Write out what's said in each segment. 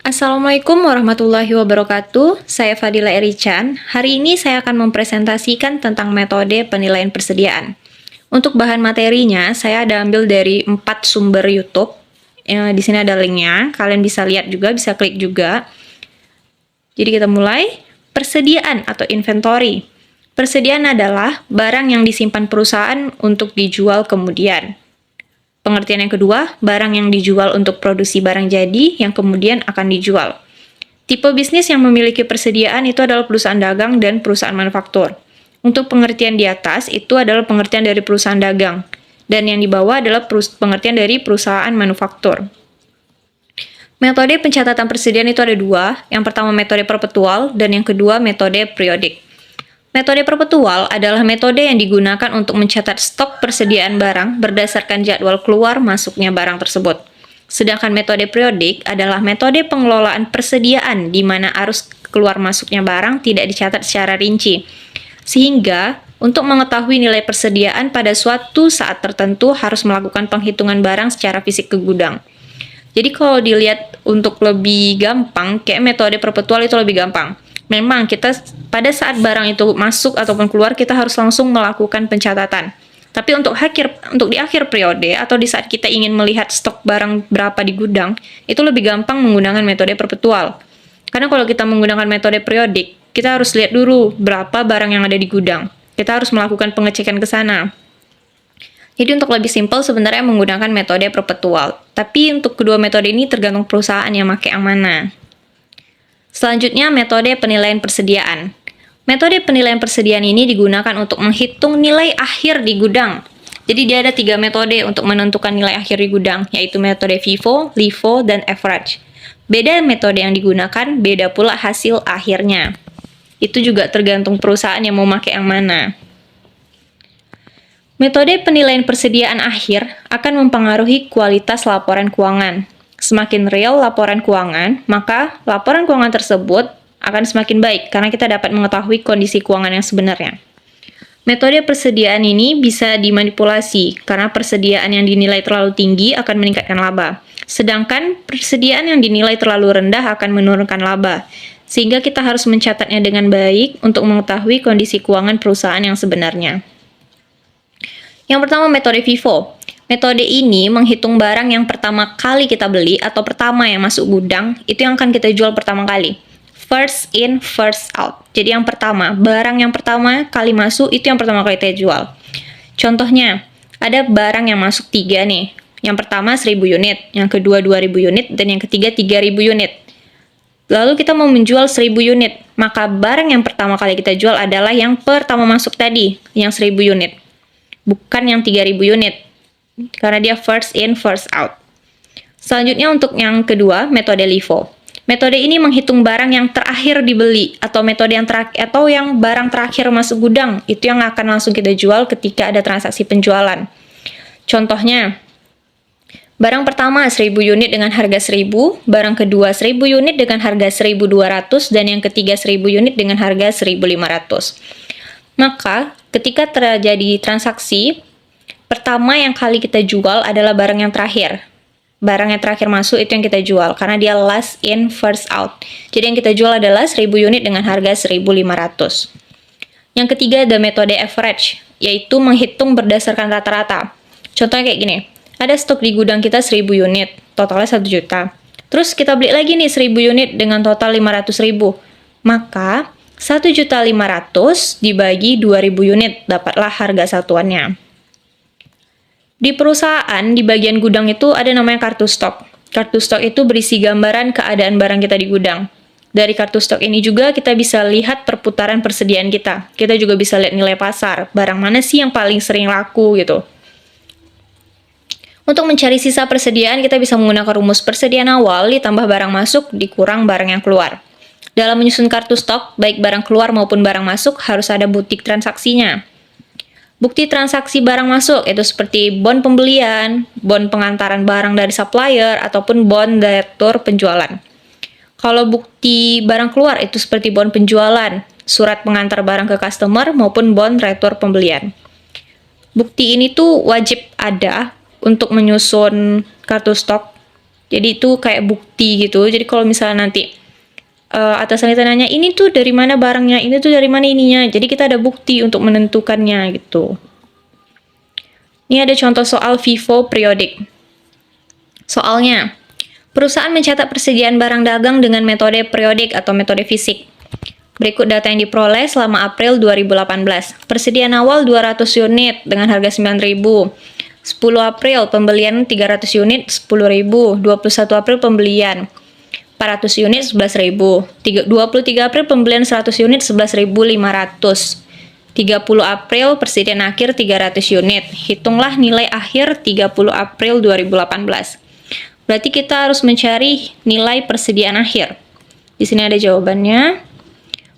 Assalamualaikum warahmatullahi wabarakatuh. Saya Fadila Erichan. Hari ini saya akan mempresentasikan tentang metode penilaian persediaan. Untuk bahan materinya, saya ada ambil dari 4 sumber YouTube. Di sini ada linknya. Kalian bisa lihat juga, bisa klik juga. Jadi kita mulai. Persediaan atau inventory. Persediaan adalah barang yang disimpan perusahaan untuk dijual kemudian. Pengertian yang kedua, barang yang dijual untuk produksi barang jadi yang kemudian akan dijual. Tipe bisnis yang memiliki persediaan itu adalah perusahaan dagang dan perusahaan manufaktur. Untuk pengertian di atas, itu adalah pengertian dari perusahaan dagang. Dan yang di bawah adalah pengertian dari perusahaan manufaktur. Metode pencatatan persediaan itu ada dua. Yang pertama metode perpetual dan yang kedua metode periodik. Metode perpetual adalah metode yang digunakan untuk mencatat stok persediaan barang berdasarkan jadwal keluar masuknya barang tersebut. Sedangkan metode periodik adalah metode pengelolaan persediaan di mana arus keluar masuknya barang tidak dicatat secara rinci. Sehingga, untuk mengetahui nilai persediaan pada suatu saat tertentu harus melakukan penghitungan barang secara fisik ke gudang. Jadi kalau dilihat untuk lebih gampang, kayak metode perpetual itu lebih gampang. Memang kita pada saat barang itu masuk ataupun keluar kita harus langsung melakukan pencatatan. Tapi untuk di akhir periode atau di saat kita ingin melihat stok barang berapa di gudang, itu lebih gampang menggunakan metode perpetual. Karena kalau kita menggunakan metode periodik, kita harus lihat dulu berapa barang yang ada di gudang. Kita harus melakukan pengecekan ke sana. Jadi untuk lebih simpel sebenarnya menggunakan metode perpetual. Tapi untuk kedua metode ini tergantung perusahaan yang pakai yang mana. Selanjutnya, metode penilaian persediaan. Metode penilaian persediaan ini digunakan untuk menghitung nilai akhir di gudang. Jadi dia ada 3 metode untuk menentukan nilai akhir di gudang, yaitu metode FIFO, LIFO, dan average. Beda metode yang digunakan, beda pula hasil akhirnya. Itu juga tergantung perusahaan yang mau pakai yang mana. Metode penilaian persediaan akhir akan mempengaruhi kualitas laporan keuangan. Semakin real laporan keuangan, maka laporan keuangan tersebut akan semakin baik karena kita dapat mengetahui kondisi keuangan yang sebenarnya. Metode persediaan ini bisa dimanipulasi karena persediaan yang dinilai terlalu tinggi akan meningkatkan laba. Sedangkan persediaan yang dinilai terlalu rendah akan menurunkan laba. Sehingga kita harus mencatatnya dengan baik untuk mengetahui kondisi keuangan perusahaan yang sebenarnya. Yang pertama metode FIFO. Metode ini menghitung barang yang pertama kali kita beli atau pertama yang masuk gudang, itu yang akan kita jual pertama kali. First in, first out. Jadi yang pertama, barang yang pertama kali masuk itu yang pertama kali kita jual. Contohnya, ada barang yang masuk 3 nih. Yang pertama 1000 unit, yang kedua 2000 unit, dan yang ketiga 3000 unit. Lalu kita mau menjual 1000 unit, maka barang yang pertama kali kita jual adalah yang pertama masuk tadi, yang 1000 unit. Bukan yang 3000 unit. Karena dia first in, first out. Selanjutnya untuk yang kedua, metode LIFO. Metode ini menghitung barang yang terakhir dibeli atau metode yang yang barang terakhir masuk gudang, itu yang akan langsung kita jual ketika ada transaksi penjualan. Contohnya, barang pertama 1000 unit dengan harga 1000, barang kedua 1000 unit dengan harga 1200 dan yang ketiga 1000 unit dengan harga 1500. Maka, ketika terjadi transaksi, pertama yang kali kita jual adalah barang yang terakhir. Barang yang terakhir masuk itu yang kita jual, karena dia last in, first out. Jadi yang kita jual adalah 1000 unit dengan harga 1500. Yang ketiga ada metode average, yaitu menghitung berdasarkan rata-rata. Contohnya kayak gini, ada stok di gudang kita 1000 unit, totalnya 1 juta. Terus kita beli lagi nih 1000 unit dengan total 500.000. Maka 1.500.000 dibagi 2000 unit, dapatlah harga satuannya. Di perusahaan, di bagian gudang itu ada namanya kartu stok. Kartu stok itu berisi gambaran keadaan barang kita di gudang. Dari kartu stok ini juga kita bisa lihat perputaran persediaan kita. Kita juga bisa lihat nilai pasar, barang mana sih yang paling sering laku gitu. Untuk mencari sisa persediaan, kita bisa menggunakan rumus persediaan awal ditambah barang masuk dikurang barang yang keluar. Dalam menyusun kartu stok, baik barang keluar maupun barang masuk harus ada bukti transaksinya. Bukti transaksi barang masuk itu seperti bon pembelian, bon pengantaran barang dari supplier, ataupun bon direktur penjualan. Kalau bukti barang keluar itu seperti bon penjualan, surat pengantar barang ke customer, maupun bon retur pembelian. Bukti ini tuh wajib ada untuk menyusun kartu stok Jadi itu kayak bukti gitu. Jadi kalau misalnya nanti atasan kita nanya, ini tuh dari mana barangnya, ini tuh dari mana ininya. Jadi kita ada bukti untuk menentukannya gitu. Ini ada contoh soal FIFO periodik. Soalnya, perusahaan mencatat persediaan barang dagang dengan metode periodik atau metode fisik. Berikut data yang diperoleh selama April 2018. Persediaan awal 200 unit dengan harga 9.000. 10 April pembelian 300 unit 10.000. 21 April pembelian 400 unit 11.000. 23 April pembelian 100 unit 11.500. 30 April persediaan akhir 300 unit. Hitunglah nilai akhir 30 April 2018. Berarti kita harus mencari nilai persediaan akhir. Di sini ada jawabannya.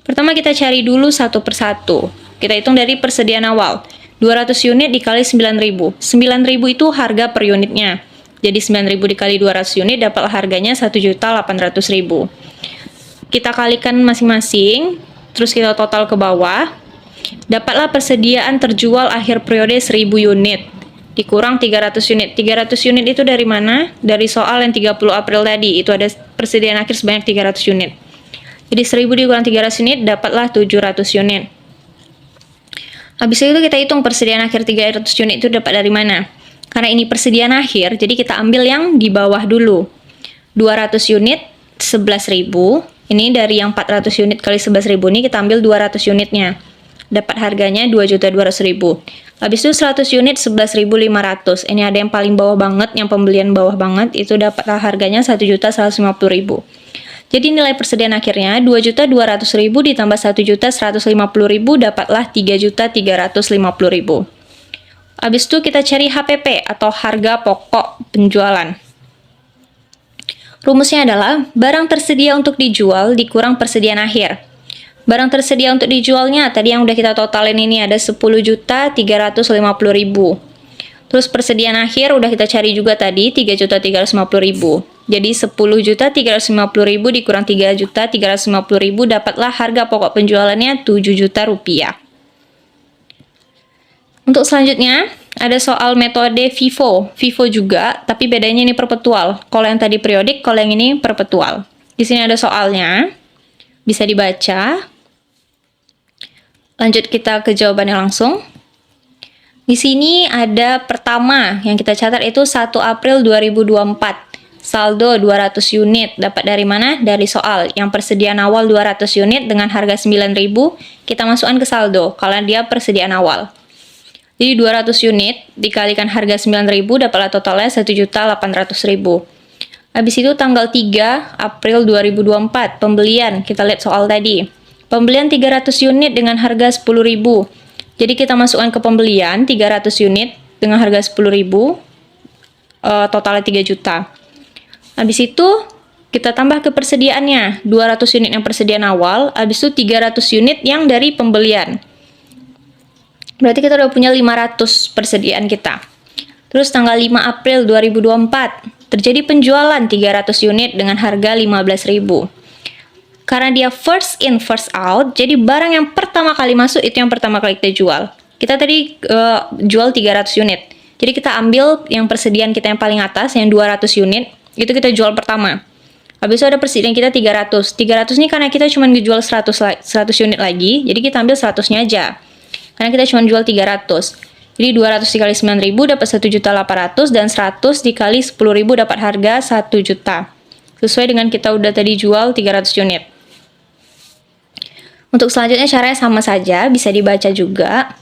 Pertama kita cari dulu satu persatu. Kita hitung dari persediaan awal. 200 unit dikali 9.000. 9.000 itu harga per unitnya. Jadi 9.000 dikali 200 unit dapat harganya 1.800.000. Kita kalikan masing-masing, terus kita total ke bawah. Dapatlah persediaan terjual akhir periode 1.000 unit. Dikurang 300 unit. 300 unit itu dari mana? Dari soal yang 30 April tadi. Itu ada persediaan akhir sebanyak 300 unit. Jadi 1.000 dikurang 300 unit, dapatlah 700 unit. Habis itu kita hitung persediaan akhir 300 unit itu dapat dari mana? Karena ini persediaan akhir, jadi kita ambil yang di bawah dulu. 200 unit, 11.000. Ini dari yang 400 unit kali 11.000 ini kita ambil 200 unitnya. Dapat harganya 2.200.000. Habis itu 100 unit 11.500. Ini ada yang paling bawah banget, yang pembelian bawah banget, itu dapatlah harganya 1.150.000. Jadi nilai persediaan akhirnya 2.200.000 ditambah 1.150.000 dapatlah 3.350.000. Habis itu kita cari HPP atau harga pokok penjualan. Rumusnya adalah barang tersedia untuk dijual dikurang persediaan akhir. Barang tersedia untuk dijualnya tadi yang udah kita totalin ini ada 10.350.000. Terus persediaan akhir udah kita cari juga tadi 3.350.000. Jadi 10.350.000 dikurang 3.350.000 dapatlah harga pokok penjualannya 7 juta rupiah. Untuk selanjutnya ada soal metode FIFO. FIFO juga, tapi bedanya ini perpetual. Kalau yang tadi periodik, kalau yang ini perpetual. Di sini ada soalnya, bisa dibaca. Lanjut kita ke jawabannya langsung. Di sini ada pertama yang kita catat itu 1 April 2024. Saldo 200 unit. Dapat dari mana? Dari soal. Yang persediaan awal 200 unit dengan harga 9.000, kita masukkan ke saldo kalau dia persediaan awal. Jadi 200 unit dikalikan harga 9.000 dapatlah totalnya 1.800.000. Habis itu tanggal 3 April 2024 pembelian. Kita lihat soal tadi. Pembelian 300 unit dengan harga 10.000. Jadi kita masukkan ke pembelian 300 unit dengan harga 10.000, totalnya 3 juta. Habis itu kita tambah ke persediaannya, 200 unit yang persediaan awal, habis itu 300 unit yang dari pembelian. Berarti kita udah punya 500 persediaan kita. Terus tanggal 5 April 2024, terjadi penjualan 300 unit dengan harga 15.000. Karena dia first in, first out, jadi barang yang pertama kali masuk itu yang pertama kali kita jual. Kita tadi jual 300 unit. Jadi kita ambil yang persediaan kita yang paling atas, yang 200 unit, itu kita jual pertama. Habis itu ada persediaan kita 300. 300 ini karena kita cuma dijual 100 unit lagi, jadi kita ambil 100-nya aja. Karena kita cuma jual 300. Jadi 200 dikali 9.000 dapat 1.800.000 dan 100 dikali 10.000 dapat harga 1 juta. Sesuai dengan kita udah tadi jual 300 unit. Untuk selanjutnya caranya sama saja, bisa dibaca juga.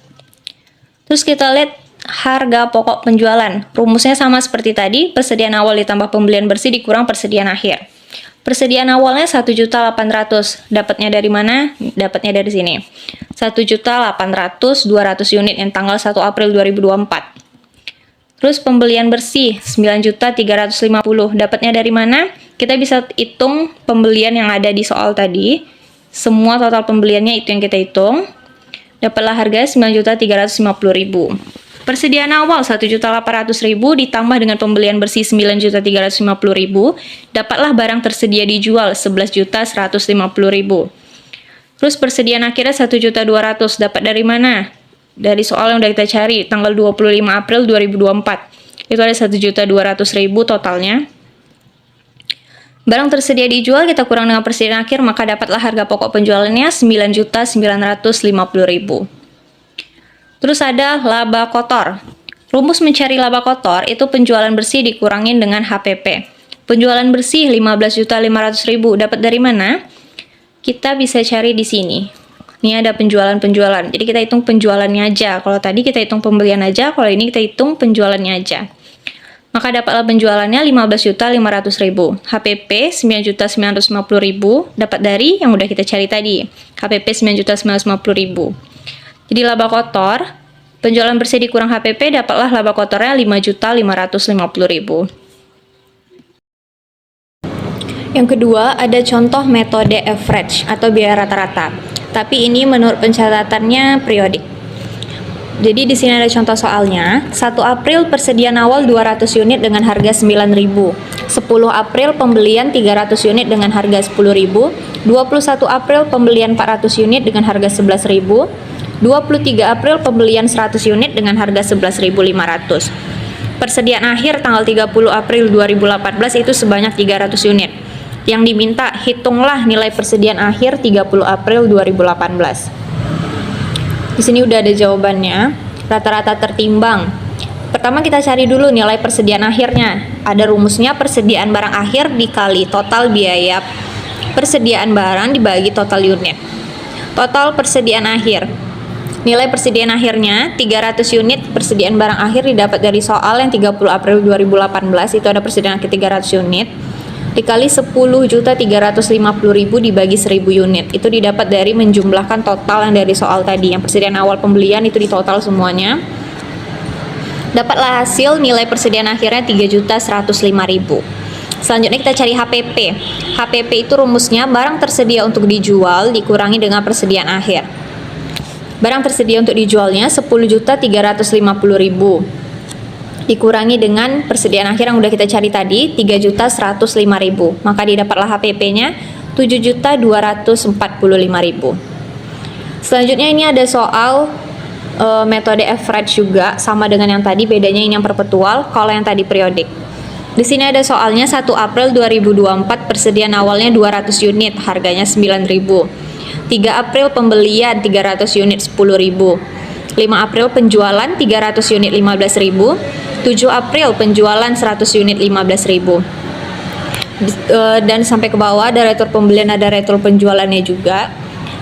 Terus kita lihat harga pokok penjualan. Rumusnya sama seperti tadi, persediaan awal ditambah pembelian bersih dikurang persediaan akhir. Persediaan awalnya 1.800.000. Dapatnya dari mana? Dapatnya dari sini. 1.800.000 200 unit yang tanggal 1 April 2024. Terus pembelian bersih 9.350.000. Dapatnya dari mana? Kita bisa hitung pembelian yang ada di soal tadi. Semua total pembeliannya itu yang kita hitung. Dapatlah harga 9.350.000. Persediaan awal 1.800.000 ditambah dengan pembelian bersih 9.350.000, dapatlah barang tersedia dijual 11.150.000. Terus persediaan akhirnya 1.200.000 dapat dari mana? Dari soal yang udah kita cari tanggal 25 April 2024. Itu ada 1.200.000 totalnya. Barang tersedia dijual, kita kurang dengan persediaan akhir, maka dapatlah harga pokok penjualannya 9.950.000. Terus ada laba kotor. Rumus mencari laba kotor itu penjualan bersih dikurangin dengan HPP. Penjualan bersih 15.500.000 dapat dari mana? Kita bisa cari di sini. Ini ada penjualan-penjualan. Jadi kita hitung penjualannya aja. Kalau tadi kita hitung pembelian aja, kalau ini kita hitung penjualannya aja. Maka dapatlah penjualannya 15.500.000. HPP 9.950.000 dapat dari yang udah kita cari tadi. HPP 9.950.000. Jadi laba kotor, penjualan bersih dikurang HPP, dapatlah laba kotornya 5.550.000. Yang kedua, ada contoh metode average atau biaya rata-rata. Tapi ini menurut pencatatannya periodik. Jadi di sini ada contoh soalnya. 1 April persediaan awal 200 unit dengan harga 9.000. 10 April pembelian 300 unit dengan harga 10.000. 21 April pembelian 400 unit dengan harga 11.000. 23 April pembelian 100 unit dengan harga 11.500. Persediaan akhir tanggal 30 April 2018 itu sebanyak 300 unit. Yang diminta, hitunglah nilai persediaan akhir 30 April 2018. Di sini udah ada jawabannya, rata-rata tertimbang. Pertama kita cari dulu nilai persediaan akhirnya. Ada rumusnya, persediaan barang akhir dikali total biaya persediaan barang dibagi total unit. Total persediaan akhir. Nilai persediaan akhirnya 300 unit persediaan barang akhir didapat dari soal yang 30 April 2018, itu ada persediaan akhir 300 unit. Dikali 10.350.000 dibagi 1.000 unit. Itu didapat dari menjumlahkan total yang dari soal tadi. Yang persediaan awal pembelian itu ditotal semuanya. Dapatlah hasil nilai persediaan akhirnya 3.105.000. Selanjutnya kita cari HPP. HPP itu rumusnya barang tersedia untuk dijual dikurangi dengan persediaan akhir. Barang tersedia untuk dijualnya 10.350.000. Dikurangi dengan persediaan akhir yang udah kita cari tadi 3.105.000, maka didapatlah HPP-nya 7.245.000. Selanjutnya ini ada soal metode average juga, sama dengan yang tadi, bedanya ini yang perpetual, kalau yang tadi periodik. Di sini ada soalnya 1 April 2024 persediaan awalnya 200 unit, harganya 9.000. 3 April pembelian 300 unit 10.000. 5 April penjualan 300 unit 15.000. 7 April penjualan 100 unit 15.000. Dan sampai ke bawah ada retur pembelian, ada retur penjualannya juga.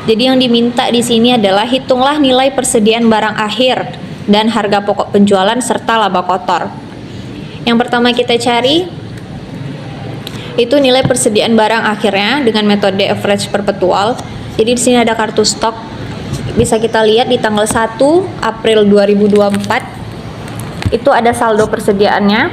Jadi yang diminta di sini adalah hitunglah nilai persediaan barang akhir dan harga pokok penjualan serta laba kotor. Yang pertama kita cari itu nilai persediaan barang akhirnya dengan metode average perpetual. Jadi di sini ada kartu stok. Bisa kita lihat di tanggal 1 April 2024 itu ada saldo persediaannya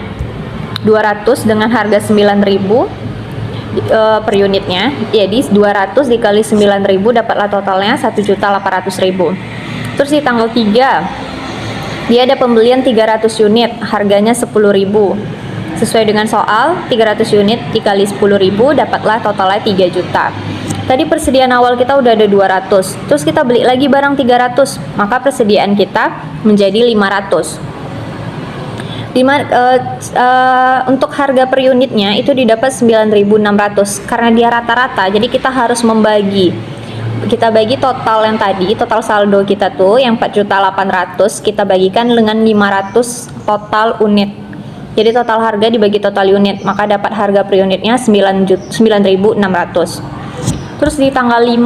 200 dengan harga 9.000 per unitnya. Jadi 200 dikali 9.000 dapatlah totalnya 1.800.000. Terus di tanggal 3 dia ada pembelian 300 unit, harganya 10.000. Sesuai dengan soal, 300 unit dikali 10.000 dapatlah totalnya 3 juta. Tadi persediaan awal kita udah ada 200. Terus kita beli lagi barang 300, maka persediaan kita menjadi 500. Untuk harga per unitnya itu didapat 9.600 karena dia rata-rata, jadi kita harus membagi. Kita bagi total yang tadi, total saldo kita tuh yang 4.800.000 kita bagikan dengan 500 total unit. Jadi total harga dibagi total unit, maka dapat harga per unitnya 9.600. Terus di tanggal 5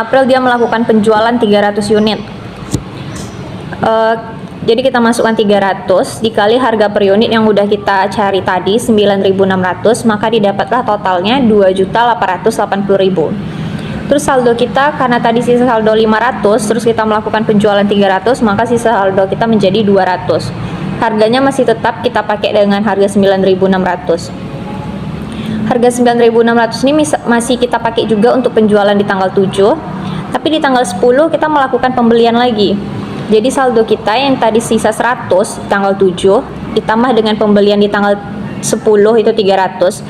April dia melakukan penjualan 300 unit. Jadi kita masukkan 300 dikali harga per unit yang udah kita cari tadi 9.600, maka didapatlah totalnya 2.880.000. Terus saldo kita, karena tadi sisa saldo 500, terus kita melakukan penjualan 300, maka sisa saldo kita menjadi 200. Harganya masih tetap kita pakai dengan harga 9.600. Harga 9.600 ini masih kita pakai juga untuk penjualan di tanggal 7, tapi di tanggal 10 kita melakukan pembelian lagi. Jadi saldo kita yang tadi sisa 100 tanggal 7 ditambah dengan pembelian di tanggal 10 itu 300,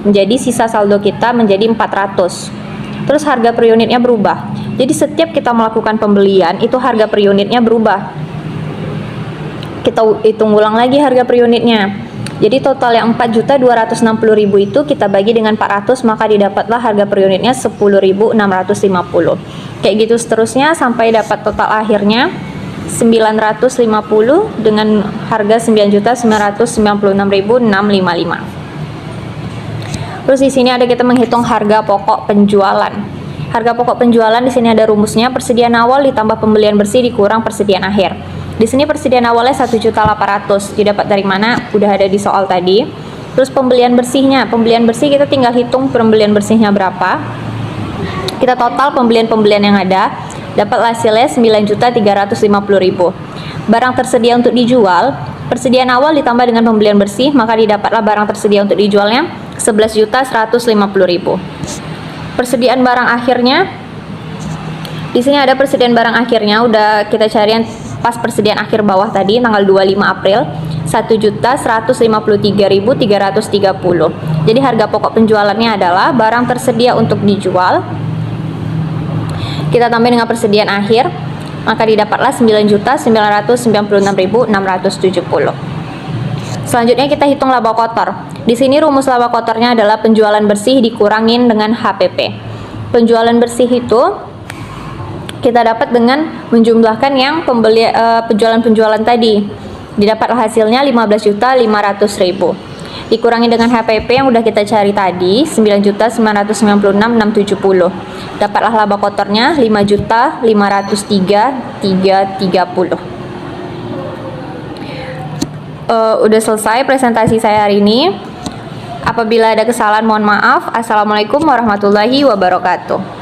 menjadi sisa saldo kita menjadi 400. Terus harga per unitnya berubah. Jadi setiap kita melakukan pembelian itu harga per unitnya berubah. Kita hitung ulang lagi harga per unitnya. Jadi total yang 4.260.000 itu kita bagi dengan 400, maka didapatlah harga per unitnya 10.650. Kayak gitu seterusnya sampai dapat total akhirnya 950 dengan harga 9.996.655. Terus di sini ada kita menghitung harga pokok penjualan. Harga pokok penjualan di sini ada rumusnya, persediaan awal ditambah pembelian bersih dikurang persediaan akhir. Di sini persediaan awalnya 1.800.000. Didapat dari mana? Udah ada di soal tadi. Terus pembelian bersihnya, pembelian bersih kita tinggal hitung pembelian bersihnya berapa. Kita total pembelian-pembelian yang ada, dapat hasilnya 9.350.000. Barang tersedia untuk dijual, persediaan awal ditambah dengan pembelian bersih, maka didapatlah barang tersedia untuk dijualnya 11.150.000. Persediaan barang akhirnya, di sini ada persediaan barang akhirnya, udah kita cari yang pas persediaan akhir bawah tadi, tanggal 25 April, 1.153.330. Jadi harga pokok penjualannya adalah barang tersedia untuk dijual, kita tambah dengan persediaan akhir, maka didapatlah 9.996.670. Selanjutnya kita hitung laba kotor. Di sini rumus laba kotornya adalah penjualan bersih dikurangin dengan HPP. Penjualan bersih itu kita dapat dengan menjumlahkan yang penjualan-penjualan tadi. Didapatlah hasilnya 15.500.000. Dikurangi dengan HPP yang udah kita cari tadi, 9.996.670. Dapatlah laba kotornya 5.503.330. Udah selesai presentasi saya hari ini. Apabila ada kesalahan mohon maaf. Assalamualaikum warahmatullahi wabarakatuh.